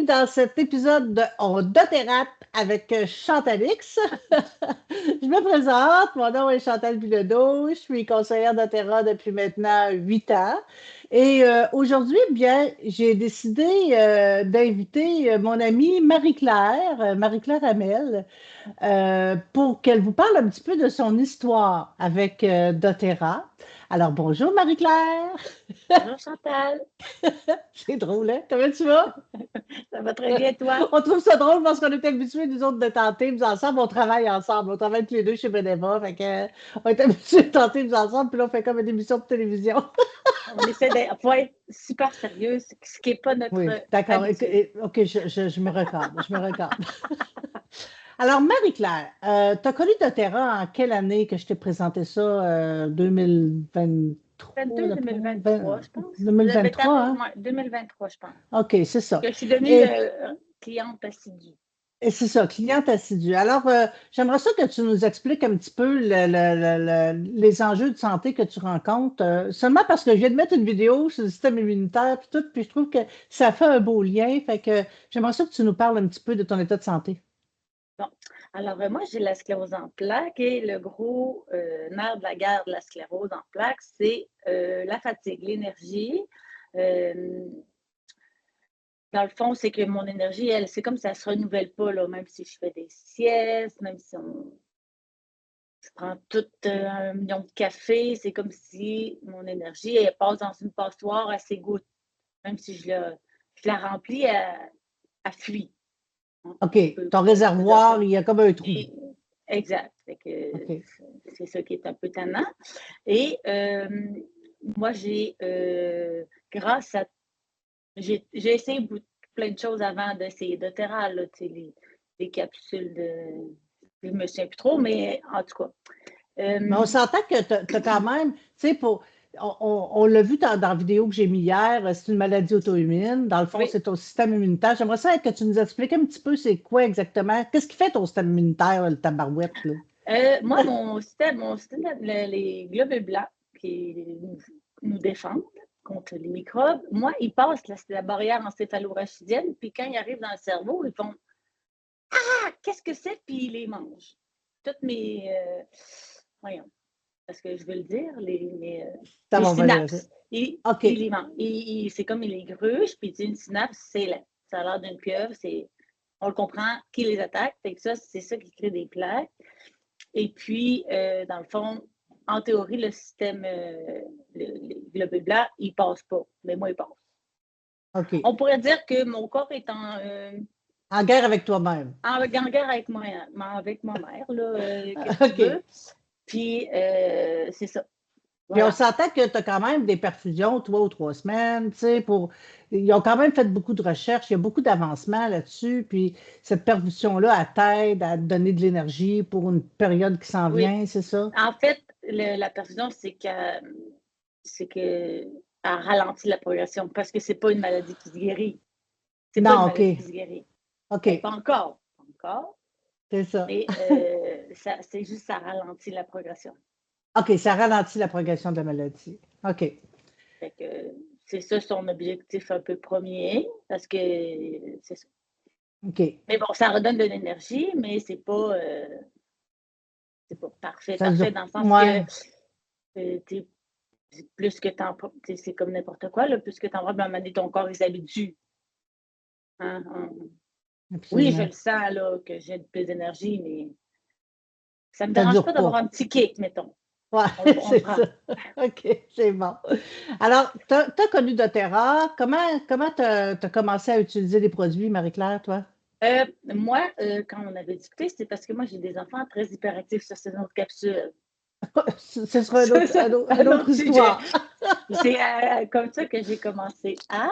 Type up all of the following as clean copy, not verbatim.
bienvenue dans cet épisode de On doTérape avec Chantalix. Je me présente, mon nom est Chantal Bilodeau, je suis conseillère doTERRA depuis maintenant 8 ans. Et aujourd'hui, bien, j'ai décidé d'inviter mon amie Marie-Claire, Marie-Claire Hamel, pour qu'elle vous parle un petit peu de son histoire avec doTERRA. Alors, bonjour Marie-Claire. Bonjour Chantal, C'est drôle, hein? Comment tu vas? ça va très bien toi? On trouve ça drôle parce qu'on est habitués, nous autres, de tenter nous ensemble. On travaille ensemble. On travaille tous les deux chez Beneva. Fait que, on est habitués de tenter nous ensemble. Puis là, on fait comme une émission de télévision. On essaie d'être faut être super sérieux, ce qui n'est pas notre Oui, d'accord. habitude. OK, je me recadre. Je me recadre. Alors, Marie-Claire, tu as connu doTERRA en quelle année que je t'ai présenté ça? 2023, 22-2023, je pense. 2023, hein? 2023, je pense. OK, c'est ça. Que je suis devenue Et cliente assidue. Et c'est ça, cliente assidue. Alors, j'aimerais ça que tu nous expliques un petit peu les enjeux de santé que tu rencontres, seulement parce que je viens de mettre une vidéo sur le système immunitaire puis tout, puis je trouve que ça fait un beau lien. Fait que j'aimerais ça que tu nous parles un petit peu de ton état de santé. Bon, alors moi j'ai la sclérose en plaques et le gros nerf de la guerre de la sclérose en plaques, c'est la fatigue, l'énergie. Euh, Dans le fond, c'est que mon énergie, elle, c'est comme ça ne se renouvelle pas, là, même si je fais des siestes, même si je prends tout un million de café, c'est comme si mon énergie, elle passe dans une passoire à ses gouttes. Même si je la remplis, elle fuit. OK, ton réservoir, il y a comme un trou. Exact. Fait que OK. c'est ça qui est un peu tannant. Et moi, grâce à j'ai essayé plein de choses avant d'essayer doTERRA, là, les capsules de. Je me souviens plus trop, mais en tout cas. Mais on s'entend que tu as quand même, tu sais, on l'a vu dans la vidéo que j'ai mis hier, c'est une maladie auto-immune. Dans le fond, Oui. c'est ton système immunitaire. J'aimerais ça que tu nous expliques un petit peu c'est quoi exactement. Qu'est-ce qui fait ton système immunitaire, le tabarouette, là? Moi, mon système, les globules blancs qui nous défendent contre les microbes, moi, ils passent la barrière encéphalo-rachidienne, puis quand ils arrivent dans le cerveau, ils font Ah, qu'est-ce que c'est? Puis ils les mangent. Toutes mes. Voyons, parce que je veux le dire, mes synapses. OK. Ils les mangent. C'est comme ils les grugent, puis une synapse, ça a l'air d'une pieuvre, on le comprend, qui les attaque. Fait que ça, c'est ça qui crée des plaques. Et puis, dans le fond, en théorie, le système, les globules blancs, ils ne passent pas. Mais moi, ils passent. OK. On pourrait dire que mon corps est en guerre avec toi-même. En guerre avec ma mère, là, qu'est-ce que OK. tu veux. Puis, c'est ça. Puis on Voilà. s'entend que tu as quand même des perfusions 3 ou 3 semaines, tu sais, Ils ont quand même fait beaucoup de recherches, il y a beaucoup d'avancements là-dessus, puis cette perfusion-là, elle t'aide à te donner de l'énergie pour une période qui s'en Oui. vient, c'est ça? En fait, la perfusion, c'est que ralentit la progression parce que c'est pas une maladie qui se guérit. C'est pas une Non, OK. maladie qui se guérit. OK, Ben, pas encore. Pas encore. c'est ça. Mais c'est juste ça ralentit la progression. OK, ça ralentit la progression de la maladie. OK. Fait que c'est ça son objectif un peu premier, parce que c'est ça. OK. Mais bon, ça redonne de l'énergie, mais c'est pas parfait. Ça Parfait dure. dans le sens Ouais. que plus que t'en c'est comme n'importe quoi, là, plus que t'en vas, à un moment donné, ton corps il s'habitue. Hein, Oui, je Absolument. le sens là, que j'ai plus d'énergie, mais ça me Ça dérange dure pas d'avoir pas. un petit kick, mettons. Ouais, On c'est prend. ça. OK, c'est bon. Alors, tu as connu doTERRA. Comment tu as commencé à utiliser les produits, Marie-Claire, toi? Moi, quand on avait discuté, c'est parce que moi, j'ai des enfants très hyperactifs sur ces autres capsules. Ce sera C'est une un autre autre sujet. histoire. C'est comme ça que j'ai commencé à.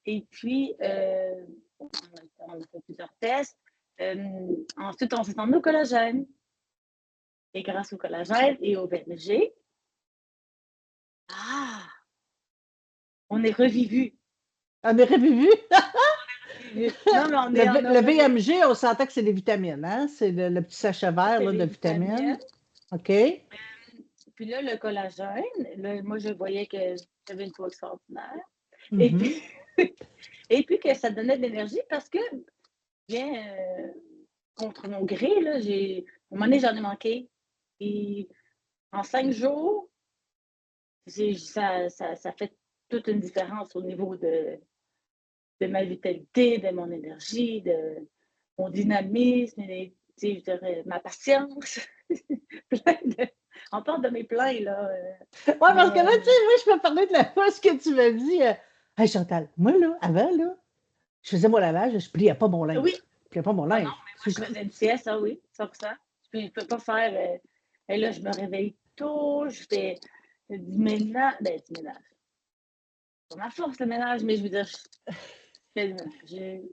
Et puis, on a fait plusieurs tests. Ensuite, on s'est emmené au collagène. Et grâce au collagène et au VMG, on est revivu. On aurait vu. Non, mais on est en Le VMG, on s'entend que c'est des vitamines, hein? C'est le petit sachet vert là, de vitamines. OK. Puis là, le collagène, là, moi, je voyais que j'avais une peau extraordinaire. Mm-hmm. Et puis que ça donnait de l'énergie parce que, bien, contre mon gré, là, à un moment donné, j'en ai manqué. Et en 5 jours, ça fait toute une différence au niveau de ma vitalité, de mon énergie, de mon dynamisme, ma patience. On parle de mes pleins, là. Oui, parce que là, tu sais, moi, je peux parler de la fois ce que tu m'as dit. Hey, Chantal, moi, là, avant, là, je faisais mon lavage, je pliais pas mon linge. Oui. Je pliais pas mon Ah non, linge. mais moi, je faisais une sieste, ça oui, 100%. Je ne peux pas faire. Et là, je me réveille tôt, je fais du ménage. Ben, du ménage. C'est pas ma force, le ménage, mais je veux dire, je fais du ménage.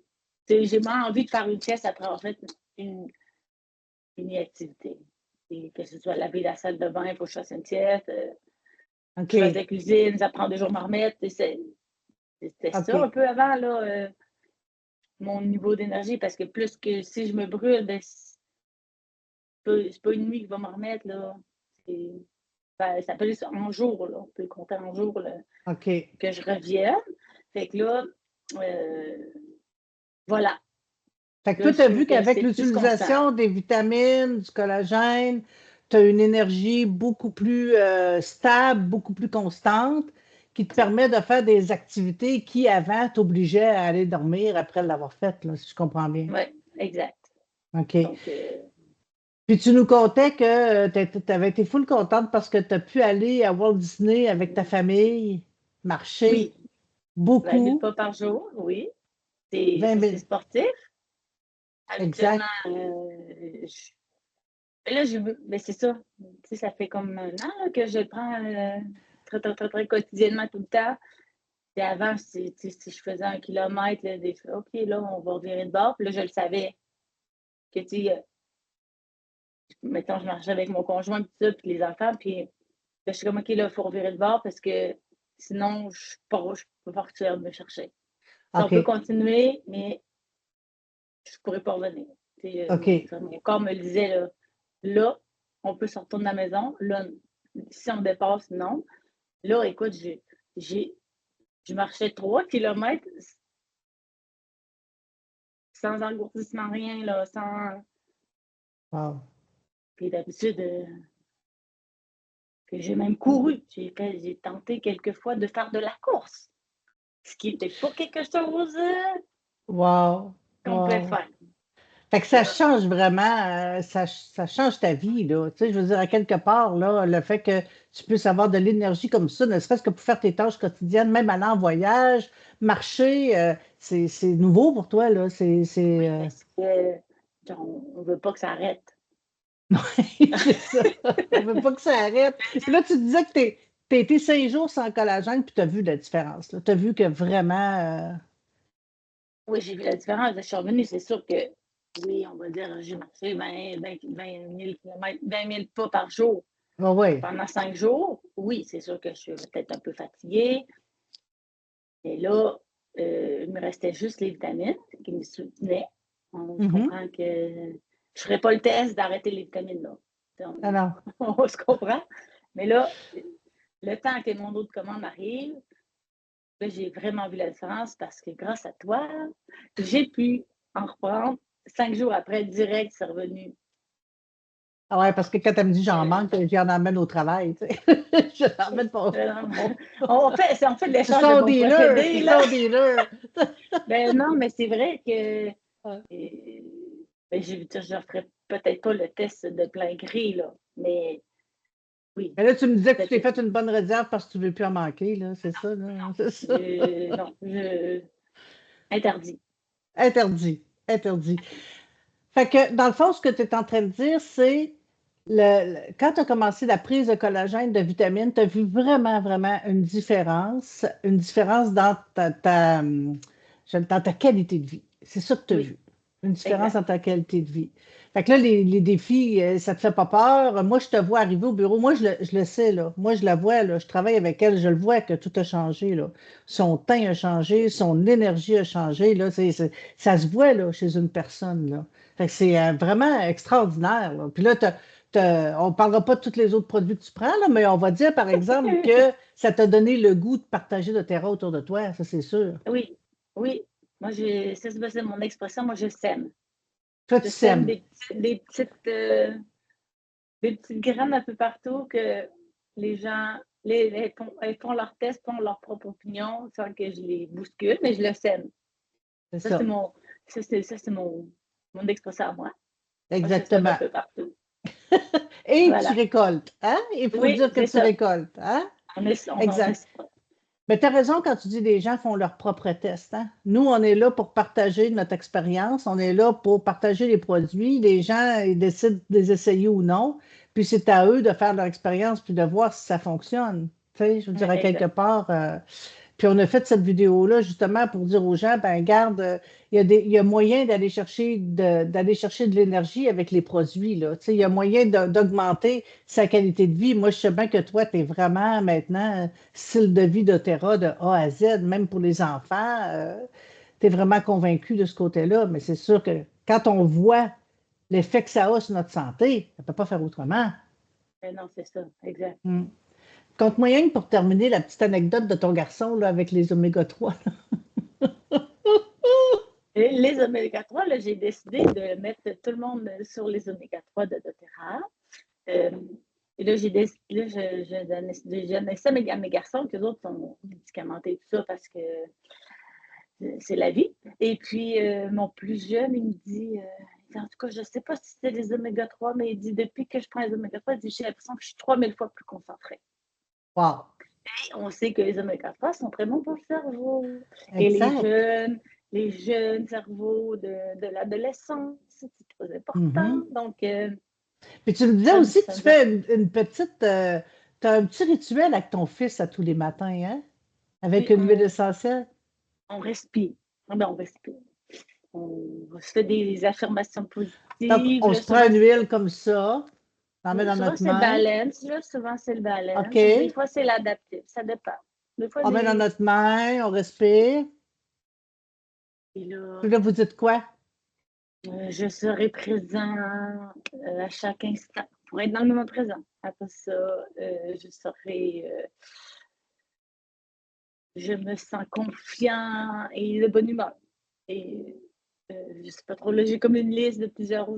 J'ai moins envie de faire une sieste après, en fait, une activité. Et que ce soit laver la salle de bain, il faut que je fasse une sieste. Je fasse OK. la cuisine, ça prend 2 jours marmite. C'était ça un OK. peu avant, là, mon niveau d'énergie, parce que plus que si je me brûle, ben, c'est pas une nuit qui va me remettre, là. Ça peut être en jour, là. On peut compter en jour là, OK. que je revienne. Fait que là, voilà. Fait que Là, toi, je tu as trouve vu que qu'avec c'est plus constant. l'utilisation des vitamines, du collagène, tu as une énergie beaucoup plus stable, beaucoup plus constante, qui te permet de faire des activités qui, avant, t'obligeaient à aller dormir après l'avoir faite, là, si je comprends bien. Oui, exact. OK. Donc, Puis tu nous contais que tu avais été full contente parce que tu as pu aller à Walt Disney avec ta famille, marcher oui, 20 000 beaucoup, pas par jour, oui. C'est 20 000. sportif. Habituellement, Exact. mais là, mais c'est ça. Tu sais, ça fait comme un an là, que je le prends très, très, très, très quotidiennement tout le temps. Et avant, si je faisais 1 kilomètre, là, OK, là, on va revirer de bord. Puis là, je le savais que, tu sais, mettons, je marchais avec mon conjoint, puis ça, puis les enfants, puis là, je suis comme, OK, là, il faut revirer de bord parce que sinon, je peux pas que tu viennes me chercher. Si on peut OK. continuer, mais je pourrais pas revenir. OK. Mon corps me le disait, là, on peut sortir de la maison. Là, si on dépasse, non. Là, écoute, je marchais 3 kilomètres sans engourdissement, rien, là, sans. Wow. Puis d'habitude, que j'ai même couru. J'ai tenté quelquefois de faire de la course, ce qui n'était pas quelque chose Wow. qu'on pouvait Wow. faire. Fait que ça Là, change vraiment, ça change ta vie, là. Tu sais, je veux dire, à quelque part, là, le fait que tu puisses avoir de l'énergie comme ça, ne serait-ce que pour faire tes tâches quotidiennes, même aller en voyage, marcher, c'est nouveau pour toi, là. oui, parce que on ne veut pas que ça arrête. C'est ça. On veut pas que ça arrête. Puis là, tu disais que t'as été 5 jours sans collagène, puis tu as vu la différence, là. Tu as vu que vraiment, Oui, j'ai vu la différence. Je suis revenue, c'est sûr que, oui, on va dire, j'ai marché 20 000 kilomètres, 20 000 pas par jour ouais. pendant 5 jours. Oui, c'est sûr que je suis peut-être un peu fatiguée. Et là, il me restait juste les vitamines qui me soutenaient. On se Mhm. comprend que je ne ferai pas le test d'arrêter les vitamines là. Ah On, non. on se comprend. Mais là, le temps que mon autre commande arrive, là, j'ai vraiment vu la différence parce que grâce à toi, j'ai pu en reprendre 5 jours après, direct, c'est revenu. Ah ouais, parce que quand elle me dit j'en Euh, manque, j'en emmène au travail, tu sais. Je l'emmène pour. on fait de C'est l'échange de son bons dealer, procédés, c'est là. son dealer. Ben non, mais c'est vrai que Ouais. ben, je ne ferais peut-être pas le test de plein gré, là. Mais oui, Mais là, tu me disais que tu t'es peut-être. fait une bonne réserve parce que tu ne veux plus en manquer, là, c'est ça, là, c'est ça. Non, interdit. Interdit, interdit. Fait que, dans le fond, ce que tu es en train de dire, c'est quand tu as commencé la prise de collagène, de vitamines, tu as vu vraiment, vraiment une différence dans dans ta qualité de vie. C'est ça que tu as Oui, vu. Une différence exact. dans ta qualité de vie. Fait que là, les défis, ça te fait pas peur. Moi, je te vois arriver au bureau. Moi, je le sais, là. Moi, je la vois, là. Je travaille avec elle. Je le vois que tout a changé, là. Son teint a changé, son énergie a changé, là. Ça se voit, là, chez une personne, là. Fait que c'est vraiment extraordinaire, là. Puis là, on ne parlera pas de tous les autres produits que tu prends, là, mais on va dire, par exemple, que ça t'a donné le goût de partager de terrain autour de toi, ça, c'est sûr. Oui, oui, Moi, c'est mon expression. Moi, je sème. Toi, tu Je sème sèmes. des petites graines un peu partout que les gens, elles font leurs tests, font leur propre opinion sans que je les bouscule, mais je le sème. C'est Ça, c'est ça. mon, ça, c'est mon expression à moi. Moi, je sème un Exactement. peu partout. Et tu Voilà. récoltes, hein? Il faut Oui, dire que c'est tu ça. récoltes, hein? On est Exact. ça. Mais tu as raison quand tu dis les gens font leur propre test, hein? Nous, on est là pour partager notre expérience, on est là pour partager les produits. Les gens, ils décident de les essayer ou non. Puis c'est à eux de faire leur expérience puis de voir si ça fonctionne. Tu sais, je veux dire, Ouais, à quelque exact. part. Puis on a fait cette vidéo-là justement pour dire aux gens, ben garde, il y a moyen d'aller chercher de l'énergie avec les produits, là. Tu sais, il y a moyen d'augmenter sa qualité de vie. Moi, je sais bien que toi, tu es vraiment maintenant style de vie doTERRA de A à Z, même pour les enfants. Tu es vraiment convaincu de ce côté-là, mais c'est sûr que quand on voit l'effet que ça a sur notre santé, on ne peut pas faire autrement. Non, c'est ça. Exact. Hmm. Compte moyen pour terminer la petite anecdote de ton garçon là, avec les oméga 3. Et les oméga 3, là, j'ai décidé de mettre tout le monde sur les oméga 3 de doTERRA. Euh, et là, j'ai décidé, là, je donnais ça à mes garçons, que les autres sont médicamentés et tout ça parce que c'est la vie. Et puis, mon plus jeune, il me dit, en tout cas, je ne sais pas si c'est les oméga 3, mais il dit, depuis que je prends les oméga 3, il dit, j'ai l'impression que je suis 3000 fois plus concentrée. Wow. Et on sait que les oméga 3 sont très bons pour le cerveau. Et Exact. les jeunes cerveaux de l'adolescence, c'est très important. Mhm. Donc, Puis tu me disais ça, aussi que ça tu me donne. fais une petite, tu as un petit rituel avec ton fils à tous les matins, hein? Avec Oui, une huile essentielle. on respire. Ah ben, on respire. On se fait des affirmations Donc, positives. on Là, se prend souvent, une huile comme ça, on la met oui, dans souvent notre c'est main. balance. Là, souvent, c'est le OK. balance. Des fois, c'est l'adaptif. Ça dépend. Des fois, On met dans notre main, on respire. et Puis là, là, vous dites quoi? je serai présent à chaque instant pour être dans le moment présent. Après ça, je me sens confiant et de bonne humeur. Et je sais pas trop, là, j'ai comme une liste de plusieurs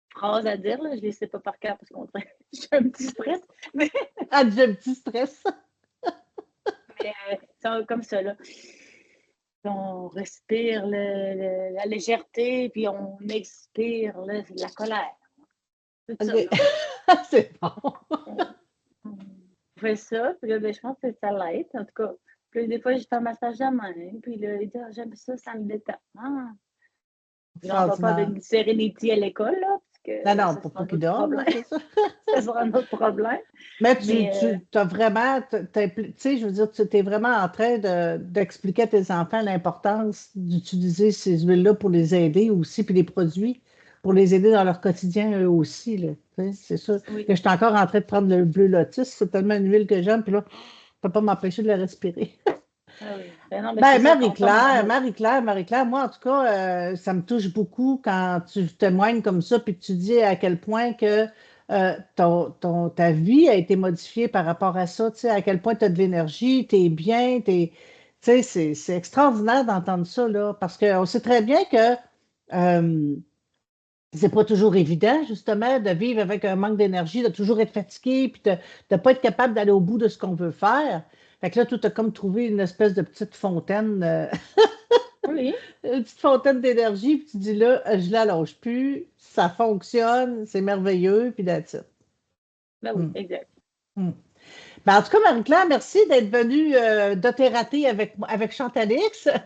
phrases à dire. Là. Je les sais pas par cœur parce qu'on dirait que j'ai un petit stress, mais, Ah, j'ai un petit stress. c'est comme ça. Là. On respire la légèreté, puis on expire la colère. Tout ça, OK. là. C'est bon. On fait ça, puis là, ben, je pense que ça l'aide, en tout cas. Puis des fois, je fais un massage à main, puis là, il dit, ah, j'aime ça, ça me détend. Ah. Puis là, on va faire Extraordinaire. une Serenity à l'école, là, parce Non, que non, ça pour sera pas un qu'il autre dorme, là, problème. c'est ça. Ça sera un autre problème. Mais Mais tu as vraiment, tu sais, je veux dire, tu es vraiment en train d'expliquer à tes enfants l'importance d'utiliser ces huiles-là pour les aider aussi, puis les produits pour les aider dans leur quotidien eux aussi, là. Tu sais, c'est sûr oui. que je suis encore en train de prendre le bleu lotus, c'est tellement une huile que j'aime, puis là, je ne peux pas m'empêcher de la respirer. Ah oui. Ben non, mais c'est Ben, ça, quand on tombe en Marie-Claire, amour. Marie-Claire, Marie-Claire, moi, en tout cas, ça me touche beaucoup quand tu témoignes comme ça, puis que tu dis à quel point que ta vie a été modifiée par rapport à ça, tu sais, à quel point tu as de l'énergie, tu es bien, tu sais, c'est extraordinaire d'entendre ça, là, parce qu'on sait très bien que euh, c'est pas toujours évident, justement, de vivre avec un manque d'énergie, de toujours être fatigué, puis de ne pas être capable d'aller au bout de ce qu'on veut faire. Fait que là, tout a comme trouvé une espèce de petite fontaine. Oui, Une petite fontaine d'énergie, puis tu dis là, je la lâche plus, ça fonctionne, c'est merveilleux, puis that's it. ben oui, Hmm, exact. hmm. Ben, en tout cas, Marie-Claire, merci d'être venue dotérater avec Chantalix. Euh,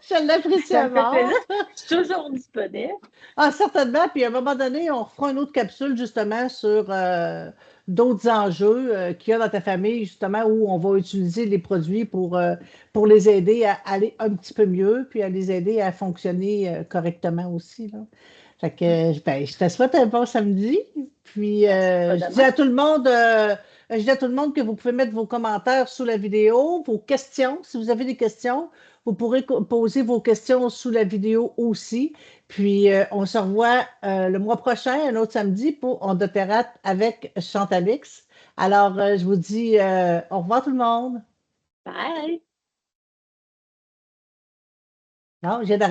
Je l'apprécie Ça à me fait plaisir. mort. Je suis toujours disponible. Ah, certainement. Puis à un moment donné, on fera une autre capsule justement sur d'autres enjeux qu'il y a dans ta famille, justement, où on va utiliser les produits pour les aider à aller un petit peu mieux, puis à les aider à fonctionner correctement aussi, là. Fait que Mm. ben, je te souhaite un bon samedi. Puis Merci, pas je dis demain. à tout le monde, je dis à tout le monde que vous pouvez mettre vos commentaires sous la vidéo, vos questions. Si vous avez des questions, vous pourrez poser vos questions sous la vidéo aussi. Puis, on se revoit le mois prochain, un autre samedi, pour On doTERRA avec Chantalix. Alors, je vous dis au revoir tout le monde. Bye. Non, j'ai